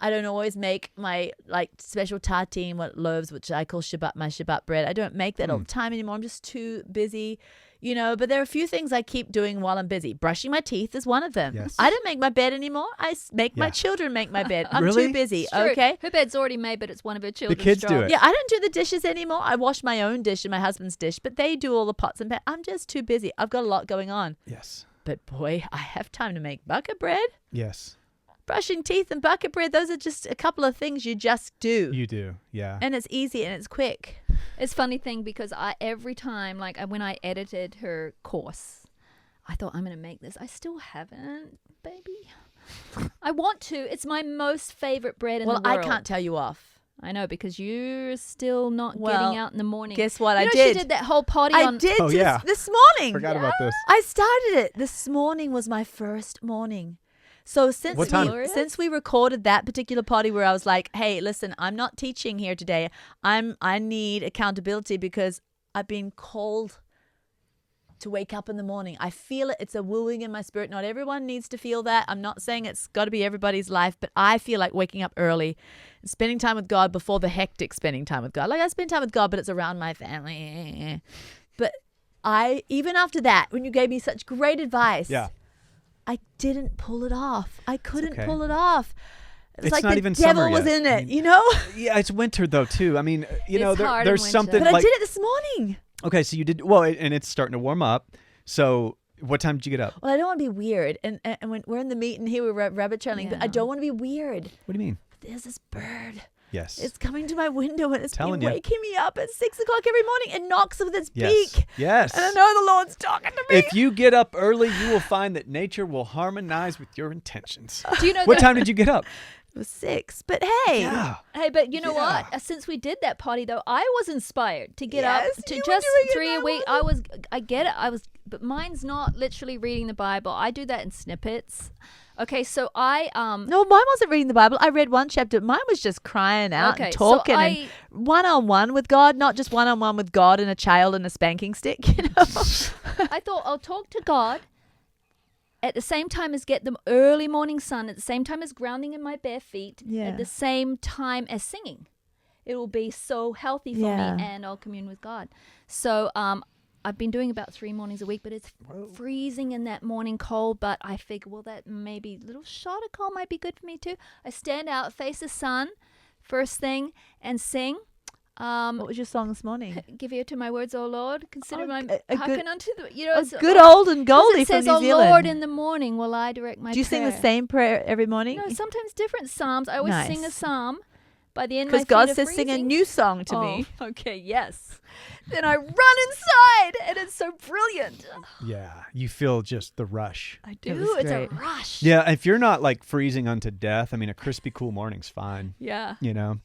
I don't always make my special tartine, loaves, which I call my Shabbat bread. I don't make that all the time anymore. I'm just too busy, But there are a few things I keep doing while I'm busy. Brushing my teeth is one of them. Yes. I don't make my bed anymore. I make my children make my bed. I'm Really? too busy. True. Okay. Her bed's already made, but it's one of her children's The kids jobs. do it. Yeah, I don't do the dishes anymore. I wash my own dish and my husband's dish, but they do all the pots and pans. I'm just too busy. I've got a lot going on. Yes. But boy, I have time to make bucket bread. Yes. Brushing teeth and bucket bread, those are just a couple of things you just do. You do. Yeah. And it's easy and it's quick. It's a funny thing because every time, when I edited her course, I thought I'm going to make this. I still haven't, baby. I want to. It's my most favorite bread in the world. Well, I can't tell you off. I know, because you're still not getting out in the morning. Guess what? I did. did. She did that whole potty I on. did Oh, yeah. this morning. Forgot about this. I started it. This morning was my first morning. So What time? since we recorded that particular potty where I was like, hey, listen, I'm not teaching here today. I need accountability because I've been called to wake up in the morning. I feel it. It's a wooing in my spirit. Not everyone needs to feel that. I'm not saying it's got to be everybody's life, but I feel like waking up early and spending time with God before the hectic spending time with God. Like I spend time with God, but it's around my family. But even after that, when you gave me such great advice, I didn't pull it off. I couldn't pull it off. It's like not the even devil summer was yet. in it, I mean, Yeah, it's winter though too. I mean, It's hard there's in winter. something But like. I did it this morning. Okay, so you did well, and it's starting to warm up. So, what time did you get up? Well, I don't want to be weird. And when we're in the meeting here, we're rabbit trailing, but I don't want to be weird. What do you mean? There's this bird. Yes. It's coming to my window and it's Telling been you. waking me up at 6 o'clock every morning. It knocks with its Yes. beak. Yes. And I know the Lord's talking to me. If you get up early, you will find that nature will harmonize with your intentions. Do you know What time did you get up? It was 6. But hey. Yeah. Hey, but you know Yeah. what? Since we did that potty, though, I was inspired to get Yes, up to you were just doing it 3 a that week. way. I get it. But mine's not literally reading the Bible. I do that in snippets. Okay, so No, mine wasn't reading the Bible. I read one chapter. Mine was just crying out Okay, and so talking and one-on-one with God, not just one-on-one with God and a child and a spanking stick, I thought I'll talk to God at the same time as get the early morning sun, at the same time as grounding in my bare feet, at the same time as singing. It will be so healthy for me, and I'll commune with God. So I've been doing about 3 mornings a week, but it's freezing in that morning cold. But I figure, well, that maybe a little shot of cold might be good for me too. I stand out, face the sun, first thing, and sing. What was your song this morning? Give ear to my words, O Lord. Consider my a hearken good- unto the A good old and Goldie it from says, New "O Zealand. Lord, in the morning will I direct my." Do you sing the same prayer every morning? No, sometimes different psalms. I always sing a Nice. psalm. By the end, Because God says sing a new song to me. Okay, yes. Then I run inside, and it's so brilliant. Yeah, you feel just the rush. I It do. was It's a great. rush. Yeah, if you're not like freezing unto death, I mean, a crispy, cool morning's fine. Yeah.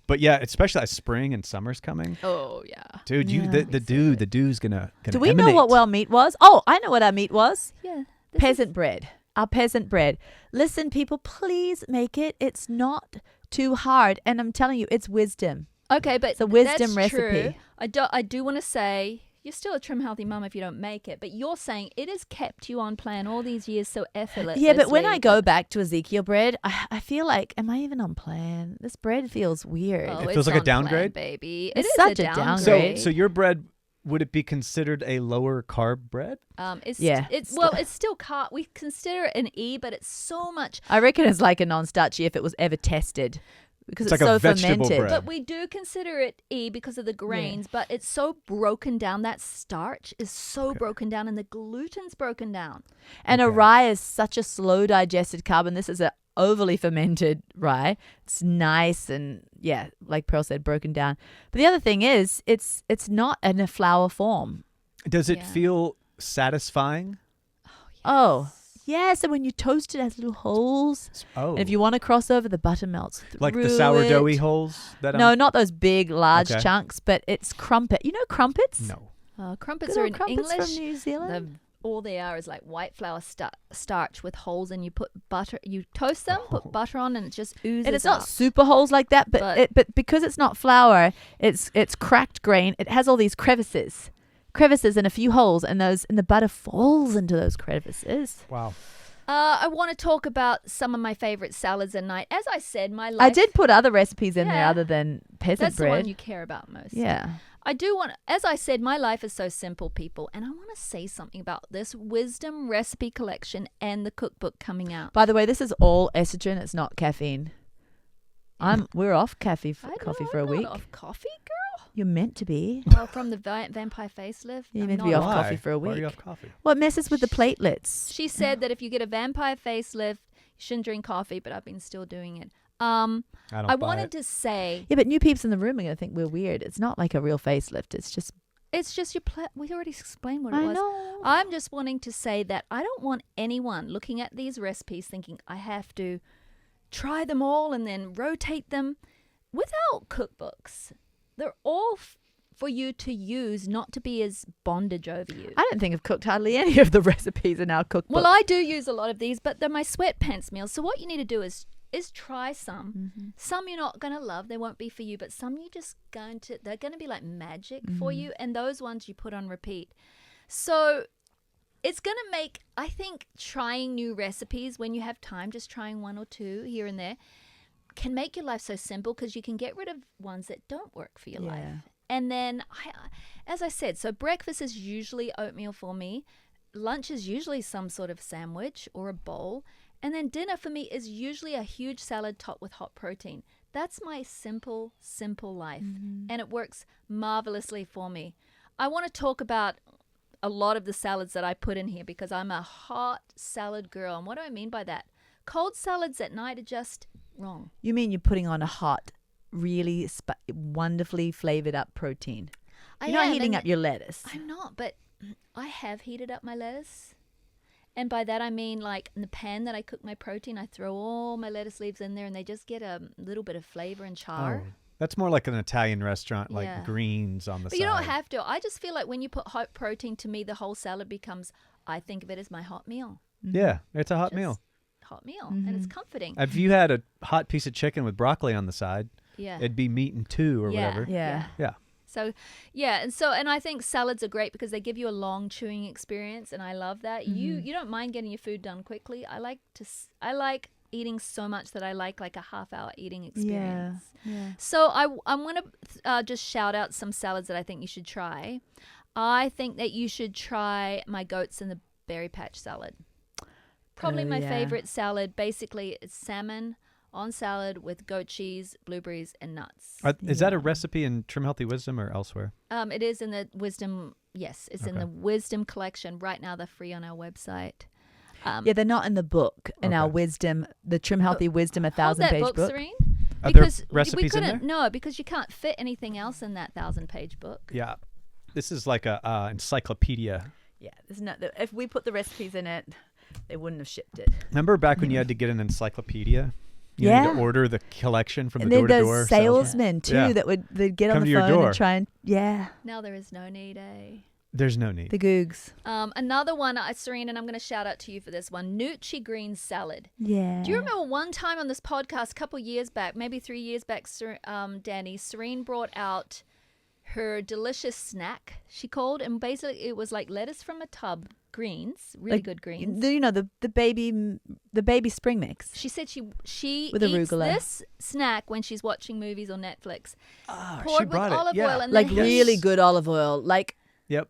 But yeah, especially as spring and summer's coming, Oh yeah. dude. Yeah. The dew's gonna. Do we know emanate. what well meat was? Oh, I know what our meat was. Yeah. Peasant bread. Our peasant bread. Listen, people, please make it. It's not too hard. And I'm telling you, it's wisdom. Okay, but It's a wisdom that's true. recipe. I do want to say you're still a trim, healthy mum if you don't make it, but you're saying it has kept you on plan all these years so effortlessly. Yeah, but when I go back to Ezekiel bread, I feel like, am I even on plan? This bread feels weird. Oh, It it's feels like a on plan, downgrade? baby. It's It is such a a downgrade. downgrade. So your bread, would it be considered a lower carb bread? Yeah. It's still we consider it an E, but it's so much. I reckon it's like a non-starchy if it was ever tested. because It's it's, like a so vegetable fermented. bread. But we do consider it E because of the grains, but it's so broken down. That starch is so broken down and the gluten's broken down. And a Okay. rye is such a slow digested carb, and this is a overly fermented rye. It's nice and like Pearl said, broken down. But the other thing is, it's not in a flour form. Does it Yeah. feel satisfying? Oh, yes. And when you toast it, it has little holes. Oh, And if you want to cross over, the butter melts through like the sourdoughy it. holes that No, not those big, large Okay. chunks, but it's crumpet. You know crumpets? No. Crumpets Good are old in crumpets English. from New Zealand. All they are is like white flour starch with holes, and you put butter. You toast them, put butter on, and it just oozes. And it's not up. super holes like that, but because it's not flour, it's cracked grain. It has all these crevices and a few holes, and the butter falls into those crevices. Wow. I want to talk about some of my favorite salads at night. As I said, my life. I did put other recipes in there Yeah. other than peasant That's the bread. one you care about most. Yeah. I do want, as I said, my life is so simple, people, and I want to say something about this wisdom recipe collection and the cookbook coming out. By the way, this is all estrogen. It's not caffeine. We're off coffee for a week. Not off coffee, girl. You're meant to be. Well, from the vampire facelift. You're I'm meant to be not off off. coffee for a Why are week. you off coffee? Well, it messes with the platelets. She said that if you get a vampire facelift, you shouldn't drink coffee, but I've been still doing it. I I wanted to say Yeah, but new peeps in the room are going to think we're weird. It's not like a real facelift. It's just. it's just your we already explained what it I was. know. I'm just wanting to say that I don't want anyone looking at these recipes thinking I have to try them all and then rotate them. Without cookbooks, they're all for you to use, not to be as bondage over you. I don't think I've cooked hardly any of the recipes in our cookbook. Well, I do use a lot of these, but they're my sweatpants meals. So what you need to do is try some. Mm-hmm. Some you're not going to love, they won't be for you, but some they're going to be like magic for you, and those ones you put on repeat. So it's going to make, I think, trying new recipes when you have time, just trying one or two here and there, can make your life so simple because you can get rid of ones that don't work for your life. And then, as I said, so breakfast is usually oatmeal for me. Lunch is usually some sort of sandwich or a bowl. And then dinner for me is usually a huge salad topped with hot protein. That's my simple, simple life. And it works marvelously for me. I want to talk about a lot of the salads that I put in here because I'm a hot salad girl. And what do I mean by that? Cold salads at night are just wrong. You mean you're putting on a hot, really wonderfully flavored up protein? You're not heating up your lettuce. I'm not, but I have heated up my lettuce. And by that I mean, like, in the pan that I cook my protein, I throw all my lettuce leaves in there and they just get a little bit of flavor and char. Oh, that's more like an Italian restaurant, like Yeah. greens on the But side. you don't have to. I just feel like when you put hot protein, to me, the whole salad becomes, I think of it as my hot meal. Yeah, it's a hot Just meal. Hot meal. And it's comforting. If you had a hot piece of chicken with broccoli on the side, Yeah. it'd be meat and two or whatever. Yeah. Yeah. So, yeah, and I think salads are great because they give you a long chewing experience, and I love that. You don't mind getting your food done quickly. I like eating so much that I like a half-hour eating experience. Yeah. So I'm going to just shout out some salads that I think you should try. I think that you should try my goats in the berry patch salad. Probably my favorite salad. Basically, it's salmon on salad with goat cheese, blueberries, and nuts. Is that a recipe in Trim Healthy Wisdom or elsewhere? It is in the Wisdom. Yes, it's in the Wisdom collection. Right now, they're free on our website. Yeah, they're not in the book, in our wisdom, the Trim Healthy Wisdom, 1,000-page book, book. Serene. Are there Because recipes we in couldn't. there? No, because you can't fit anything else in that 1,000-page book. Yeah. This is like a encyclopedia. Yeah, there's not. If we put the recipes in it, they wouldn't have shipped it. Remember back when you had to get an encyclopedia? You had to order the collection from And the then door-to-door those salesmen too Yeah. they'd get Come on to the your phone door. and try and Now there is no need, eh? There's no need. the googs. Another one, Serene, and I'm going to shout out to you for this one, Noochy green salad. Yeah. Do you remember one time on this podcast, a couple years back, maybe 3 years back, Danny, Serene brought out her delicious snack, she called, and basically it was like lettuce from a tub, greens, really Like, good greens. The baby spring mix. She said she With eats arugula. this snack when she's watching movies on Netflix. Ah, Poured she with brought it. olive Yeah. oil and Like then really good olive oil. Like Yep.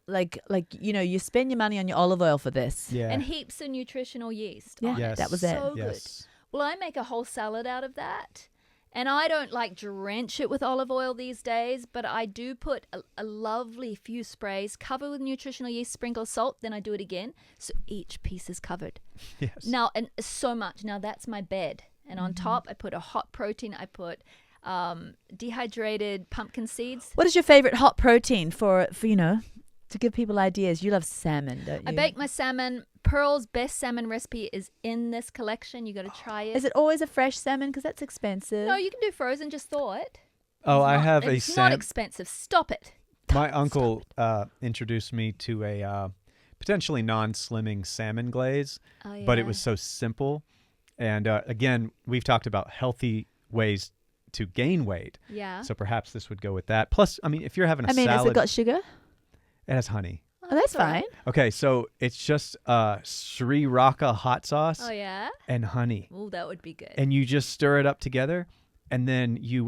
you spend your money on your olive oil for this. Yeah. and heaps of nutritional yeast. Yeah, on it. Yes. that was it. So good. Yes. Well, I make a whole salad out of that. And I don't like drench it with olive oil these days, but I do put a lovely few sprays, cover with nutritional yeast, sprinkle salt, then I do it again. So each piece is covered. Yes. Now, and so much. Now that's my bed. And on top, I put a hot protein. I put dehydrated pumpkin seeds. What is your favorite hot protein for to give people ideas? You love salmon, don't you? I bake my salmon. Pearl's best salmon recipe is in this collection. You got to try it. Is it always a fresh salmon? Because that's expensive. No, you can do frozen. Just thaw it. Oh, I Not- have a It's not expensive. Stop it. My uncle introduced me to a potentially non-slimming salmon glaze, Oh, yeah. but it was so simple. And again, we've talked about healthy ways to gain weight. Yeah. So perhaps this would go with that. Plus, I mean, if you're having a has salad, it got sugar? it has honey. Oh, that's all right. fine. Okay, so it's just Sri Raka hot sauce Oh, yeah? and honey. Oh, that would be good. And you just stir it up together, and then you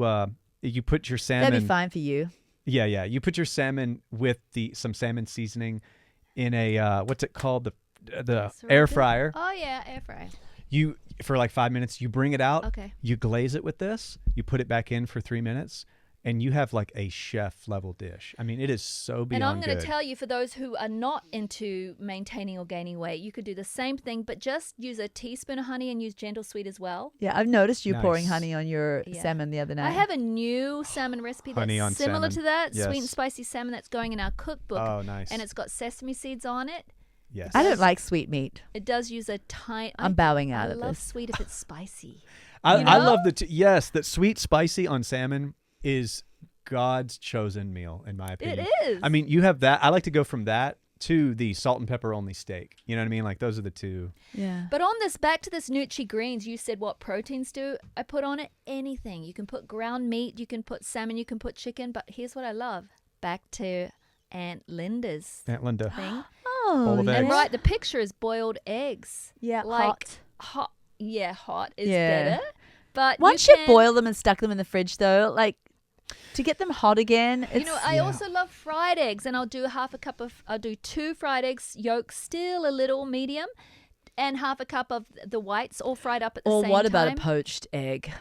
put your salmon. That'd be fine for you. Yeah. You put your salmon with some salmon seasoning in a what's it called, the air fryer. Oh, yeah, air fryer. You for like 5 minutes. You bring it out. Okay. You glaze it with this. You put it back in for 3 minutes, and you have like a chef level dish. I mean, it is so beyond And I'm going good. to tell you, for those who are not into maintaining or gaining weight, you could do the same thing, but just use a teaspoon of honey and use gentle sweet as well. Yeah, I've noticed you Nice. pouring honey on your Yeah. salmon the other night. I have a new salmon recipe Honey on that's similar salmon. to that, Yes. sweet and spicy salmon that's going in our cookbook. Oh, nice. And it's got sesame seeds on it. yes. I don't like sweet meat. It does use a tiny... I'm bowing out I of love this. sweet if it's spicy. I You love know? yes, that sweet spicy on salmon is God's chosen meal, in my opinion. It is. I mean, you have that. I like to go from that to the salt and pepper only steak. You know what I mean? Like those are the two. Yeah. But on this, back to this Noochy greens, you said what proteins do. I put on it anything. You can put ground meat, you can put salmon, you can put chicken. But here's what I love. Back to Aunt Linda's Aunt Linda. thing. Oh, Bowl of yeah. eggs. And right, the picture is boiled eggs. Yeah, Like hot. hot is Yeah. better. But Once you you boil them and stuck them in the fridge, though, like to get them hot again, You it's, know, I also love fried eggs, and I'll do I'll do 2 fried eggs, yolk still a little medium, and half a cup of the whites all fried up at the or same time. what about a poached egg?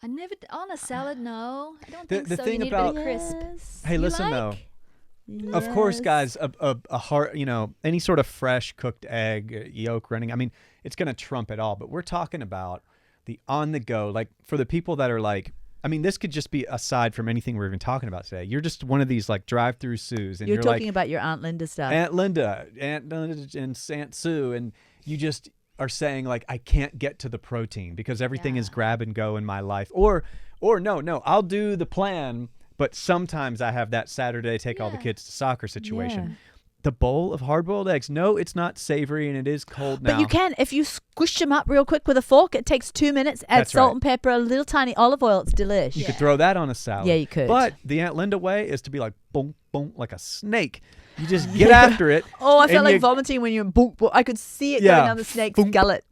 I never on a salad. No, I don't The- think the so. thing You need about- a bit of crisp. Yes. Hey, You listen though. like? Of course, Yes. guys, a heart, any sort of fresh cooked egg, yolk running. I mean, it's going to trump it all. But we're talking about the on the go, like for the people that are like, I mean, this could just be aside from anything we're even talking about today. You're just one of these like drive-through Sues, and You're you're talking like about your Aunt Linda stuff. Aunt Linda, and Aunt Sue, and you just are saying like, I can't get to the protein because everything is Yeah. grab and go in my life, or no, I'll do the plan. But sometimes I have that Saturday take all the Yeah. kids to soccer situation. Yeah. The bowl of hard-boiled eggs. No, it's not savory and it is cold now. But you can, if you squish them up real quick with a fork, it takes 2 minutes, add That's salt right. and pepper, a little tiny olive oil, it's delish. You could Yeah. throw that on a salad. Yeah, you could. But the Aunt Linda way is to be like boom, boom, like a snake. You just get after it. Oh, I felt and like you- vomiting when you're boom, boom. I could see it Yeah. going down the snake's Boom. gullet.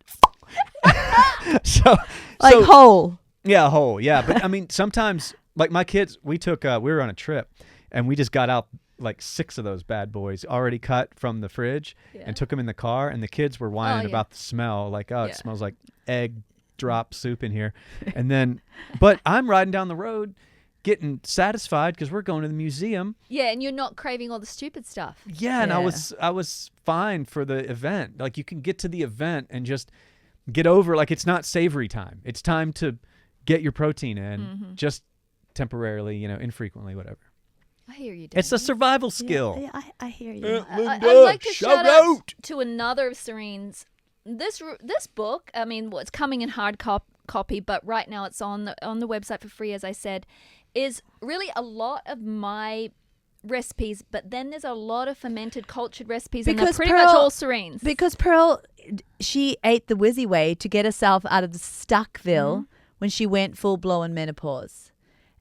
So, Like so whole. yeah, whole. Yeah, but I mean, sometimes like my kids, we were on a trip, and we just got out like 6 of those bad boys already cut from the fridge Yeah. and took them in the car, and the kids were whining yeah. about the smell, like, oh, Yeah. it smells like egg drop soup in here. And then, but I'm riding down the road getting satisfied because we're going to the museum. Yeah, and you're not craving all the stupid stuff. Yeah, and Yeah. I was fine for the event. Like you can get to the event and just get over, like it's not savory time. It's time to get your protein in just temporarily, infrequently, whatever. I hear you. It's a Danny. survival skill. Yeah, I hear you. Yeah. I'd Linda, like to shout shout out out. to another of Serene's. This book, I mean, it's coming in hard copy, but right now it's on the website for free, as I said, is really a lot of my recipes, but then there's a lot of fermented cultured recipes, and they're Because pretty much Pearl- all Serene's. Because Pearl, she ate the Wizzy way to get herself out of the Stuckville when she went full-blown menopause.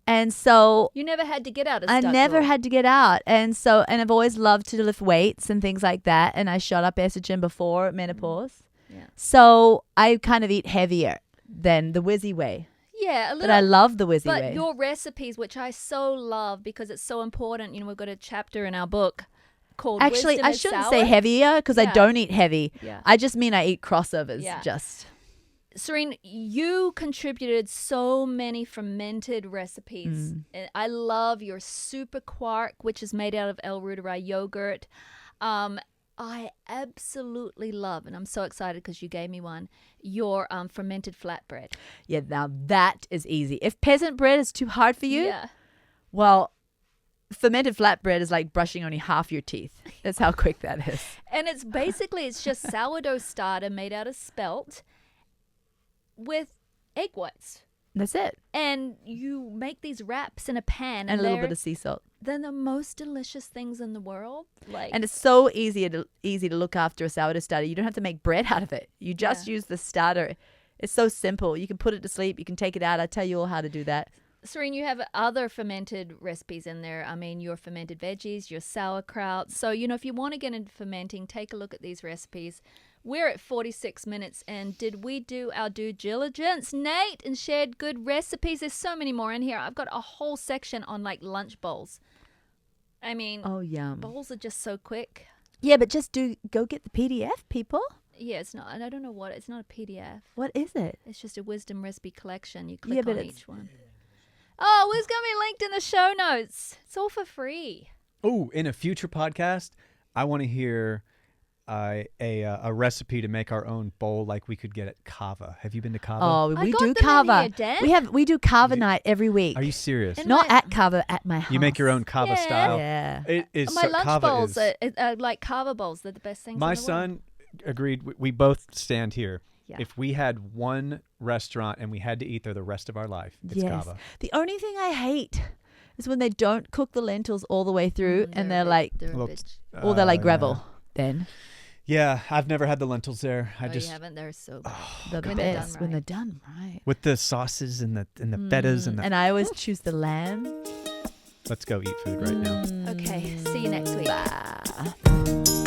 And so You never had to get out of I Stuckville. never had to get out. And I've always loved to lift weights and things like that. And I shot up estrogen before menopause. Yeah. So I kind of eat heavier than the Wizzy way. Yeah, a little. But I love the Wizzy But way. your recipes, which I so love because it's so important, we've got a chapter in our book called Actually, Wisdom I is shouldn't Sour. say heavier because I Yeah. don't eat heavy. Yeah. I just mean I eat crossovers. Yeah. Just Serene, you contributed so many fermented recipes. And I love your super Quark, which is made out of El Ruderai yogurt. I absolutely love, and I'm so excited because you gave me one, your fermented flatbread. Yeah, now that is easy. If peasant bread is too hard for you, Yeah. well, fermented flatbread is like brushing only half your teeth. That's how quick that is. And it's just sourdough starter made out of spelt with egg whites. That's it. And you make these wraps in a pan. And a little bit of sea salt. They're the most delicious things in the world. And it's so easy to look after a sourdough starter. You don't have to make bread out of it. You just use the starter. It's so simple. You can put it to sleep. You can take it out. I tell you all how to do that. Serene, you have other fermented recipes in there. I mean, your fermented veggies, your sauerkraut. So, if you want to get into fermenting, take a look at these recipes. We're at 46 minutes, and did we do our due diligence, Nate, and shared good recipes? There's so many more in here. I've got a whole section on, like, lunch bowls. I mean, oh, yum. Bowls are just so quick. Yeah, but just go get the PDF, people. Yeah, it's not. I don't know what. It's not a PDF. What is it? It's just a wisdom recipe collection. You click on each one. Oh, it's going to be linked in the show notes. It's all for free. Oh, in a future podcast, I want to hear a recipe to make our own bowl like we could get at Kava. Have you been to Kava? Oh, I we got do them in Kava. here, Dan. We do Kava night every week. Are you serious? And Not my- at Kava, at my house. You make your own Kava style? Yeah. It is My lunch Kava bowls is- are like Kava bowls. They're the best things My in the world. son agreed. We both stand here. Yeah. If we had one restaurant and we had to eat there the rest of our life, it's Yes. Kava. The only thing I hate is when they don't cook the lentils all the way through and they're like, They're a Well, bitch. or they're like yeah. gravel then. Yeah, I've never had the lentils there. I Oh, just you haven't? They're so good. The When they're best done when right. they're done right. with the sauces and the fetas and the. And I always choose the lamb. Let's go eat food right now. Okay, see you next week. Bye.